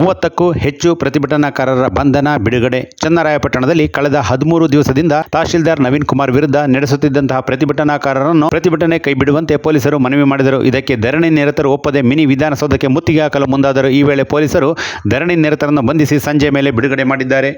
30ಕ್ಕೂ ಹೆಚ್ಚು ಪ್ರತಿಭಟನಾಕಾರರ ಬಂಧನ ಬಿಡುಗಡೆ. ಚನ್ನರಾಯಪಟ್ಟಣದಲ್ಲಿ ಕಳೆದ 13 ದಿವಸದಿಂದ ತಹಶೀಲ್ದಾರ್ ನವೀನ್ ಕುಮಾರ್ ವಿರುದ್ಧ ನಡೆಸುತ್ತಿದ್ದಂತಹ ಪ್ರತಿಭಟನಾಕಾರರನ್ನು ಪ್ರತಿಭಟನೆ ಕೈಬಿಡುವಂತೆ ಪೊಲೀಸರು ಮನವಿ ಮಾಡಿದರು. ಇದಕ್ಕೆ ಧರಣಿ ನಿರತರು ಒಪ್ಪದೆ ಮಿನಿ ವಿಧಾನಸೌಧಕ್ಕೆ ಮುತ್ತಿಗೆ ಹಾಕಲು ಮುಂದಾದರು. ಈ ವೇಳೆ ಪೊಲೀಸರು ಧರಣಿ ನಿರತರನ್ನು ಬಂಧಿಸಿ ಸಂಜೆ ಮೇಲೆ ಬಿಡುಗಡೆ ಮಾಡಿದ್ದಾರೆ.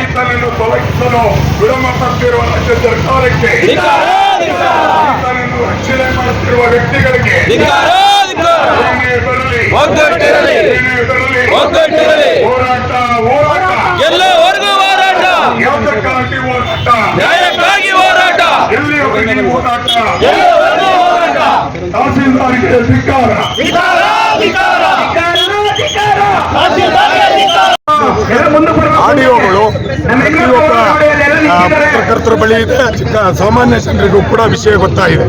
ಈತನನ್ನು ತೊಲಗಿಸಲು ವಿಳಂಬಪಟ್ಟಿರುವ ರಾಜ್ಯ ಸರ್ಕಾರಕ್ಕೆ, ಈತನನ್ನು ರಕ್ಷಣೆ ಮಾಡುತ್ತಿರುವ ವ್ಯಕ್ತಿಗಳಿಗೆ ಹೋರಾಟ ಎಲ್ಲವರೆಗೂ ಹೋರಾಟ, ಯಾವುದಕ್ಕಾಗಿ ಹೋರಾಟ, ನ್ಯಾಯಕ್ಕಾಗಿ ಹೋರಾಟ, ಎಲ್ಲಿಯವರೆಗೆ ಹೋರಾಟ. ಹೋರಾಟ. ತಹಸೀಲ್ದಾರ್ಗೆ ಧಿಕ್ಕಾರ. ಆಡಿಯೋಗಳು ಪ್ರತಿಯೊಬ್ಬ ಪತ್ರಕರ್ತರ ಬಳಿ ಇದೆ. ಸಾಮಾನ್ಯ ಜನರಿಗೂ ಕೂಡ ವಿಷಯ ಗೊತ್ತಾಗಿದೆ.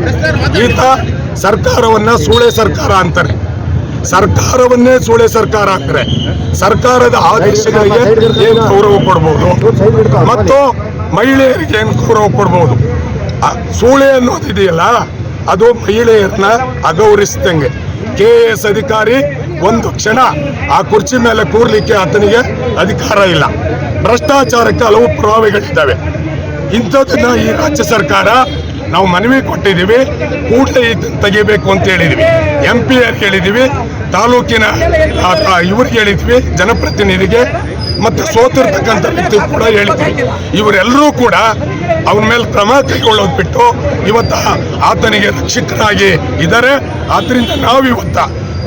ಈತ ಸರ್ಕಾರವನ್ನ ಸೂಳೆ ಸರ್ಕಾರ ಅಂತಾರೆ. ಸರ್ಕಾರವನ್ನೇ ಸೂಳೆ ಸರ್ಕಾರ ಅಂತಾರೆ. ಸರ್ಕಾರದ ಆದೇಶಗಳಿಗೆ ಏನು ಗೌರವ ಕೊಡ್ಬೋದು ಮತ್ತು ಮಹಿಳೆಯರಿಗೆ ಏನು ಗೌರವ ಕೊಡ್ಬೋದು. ಸೂಳೆ ಅನ್ನೋದಿದೆಯಲ್ಲ, ಅದು ಮಹಿಳೆಯರನ್ನ ಅಗೌರವಿಸಿದಂಗೆ. KAS ಅಧಿಕಾರಿ ಒಂದು ಕ್ಷಣ ಆ ಕುರ್ಚಿ ಮೇಲೆ ಕೂರ್ಲಿಕ್ಕೆ ಆತನಿಗೆ ಅಧಿಕಾರ ಇಲ್ಲ. ಭ್ರಷ್ಟಾಚಾರಕ್ಕೆ ಹಲವು ಪುರಾವೆಗಳಿದ್ದಾವೆ. ಇಂಥದನ್ನ ಈ ರಾಜ್ಯ ಸರ್ಕಾರ ನಾವು ಮನವಿ ಕೊಟ್ಟಿದ್ದೀವಿ. ಕೂಡಲೇ ಇದನ್ನು ತೆಗಿಬೇಕು ಅಂತ ಹೇಳಿದ್ವಿ. MP ಅವ್ರಿಗೆ ಹೇಳಿದ್ವಿ, ತಾಲೂಕಿನ ಇವ್ರಿಗೆ ಹೇಳಿದ್ವಿ, ಜನಪ್ರತಿನಿಧಿಗೆ ಮತ್ತು ಸೋತಿರ್ತಕ್ಕಂಥ ವ್ಯಕ್ತಿ ಕೂಡ ಹೇಳಿದ್ವಿ. ಇವರೆಲ್ಲರೂ ಕೂಡ ಅವನ ಮೇಲೆ ಕ್ರಮ ಕೈಗೊಳ್ಳೋದು ಬಿಟ್ಟು ಇವತ್ತ ಆತನಿಗೆ ರಕ್ಷಕರಾಗಿ ಇದ್ದಾರೆ. ಆದ್ರಿಂದ ನಾವು ಇವತ್ತ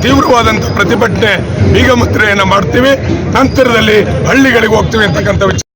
ತೀವ್ರವಾದಂಥ ಪ್ರತಿಭಟನೆ ಬೀಗ ಮುದ್ರೆಯನ್ನು ಮಾಡ್ತೀವಿ. ನಂತರದಲ್ಲಿ ಹಳ್ಳಿಗಳಿಗೆ ಹೋಗ್ತೀವಿ ಅಂತಕ್ಕಂಥ ವಿಚಾರ